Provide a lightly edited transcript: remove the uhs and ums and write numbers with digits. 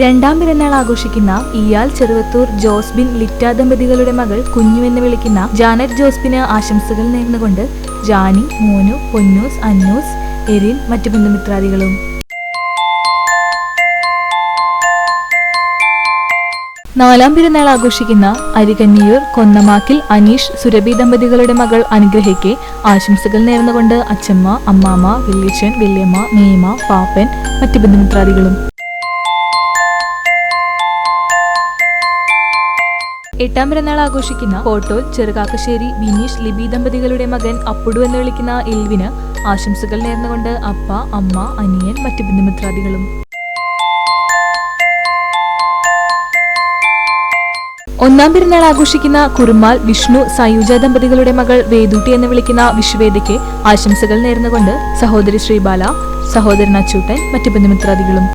രണ്ടാം പിറന്നാൾ ആഘോഷിക്കുന്ന ഇയാൽ ചെറുവത്തൂർ ജോസ്ബിൻ ലിറ്റ ദമ്പതികളുടെ മകൾ കുഞ്ഞു എന്ന് വിളിക്കുന്ന ജാനറ്റ് ജോസ്ബിന് ആശംസകൾ നേർന്നുകൊണ്ട് ജാനി, മോനു, പൊന്നൂസ്, അന്നൂസ്, എരിൻ, മറ്റു ബന്ധുമിത്രാദികളും. നാലാം പിറന്നാൾ ആഘോഷിക്കുന്ന അരികന്നിയൂർ കൊന്നമാക്കിൽ അനീഷ്, സുരഭി ദമ്പതികളുടെ മകൾ അനുഗ്രഹയ്ക്ക് ആശംസകൾ നേർന്നുകൊണ്ട് അച്ചമ്മ, അമ്മാമ്മ, വല്യച്ഛൻ, വല്യമ്മ, മേമ, പാപ്പൻ, മറ്റു ബന്ധുമിത്രാദികളും. എട്ടാം പിറന്നാൾ ആഘോഷിക്കുന്ന കോട്ടോൽ ചെറുകാക്കശ്ശേരി ബിനീഷ്, ലിബി ദമ്പതികളുടെ മകൻ അപ്പുടു എന്ന് വിളിക്കുന്ന എൽവിന് ആശംസകൾ നേർന്നുകൊണ്ട് അപ്പ, അമ്മ, അനിയൻ, മറ്റു ബന്ധുമിത്രാദികളും. ഒന്നാം പിറന്നാൾ ആഘോഷിക്കുന്ന കുറുമാൽ വിഷ്ണു, സയൂജ ദമ്പതികളുടെ മകൾ വേദൂട്ടി എന്ന് വിളിക്കുന്ന വിശ്വേദയ്ക്ക് ആശംസകൾ നേർന്നുകൊണ്ട് സഹോദരി ശ്രീബാല, സഹോദരൻ അച്ചൂട്ടൻ, മറ്റു ബന്ധുമിത്രാദികളും.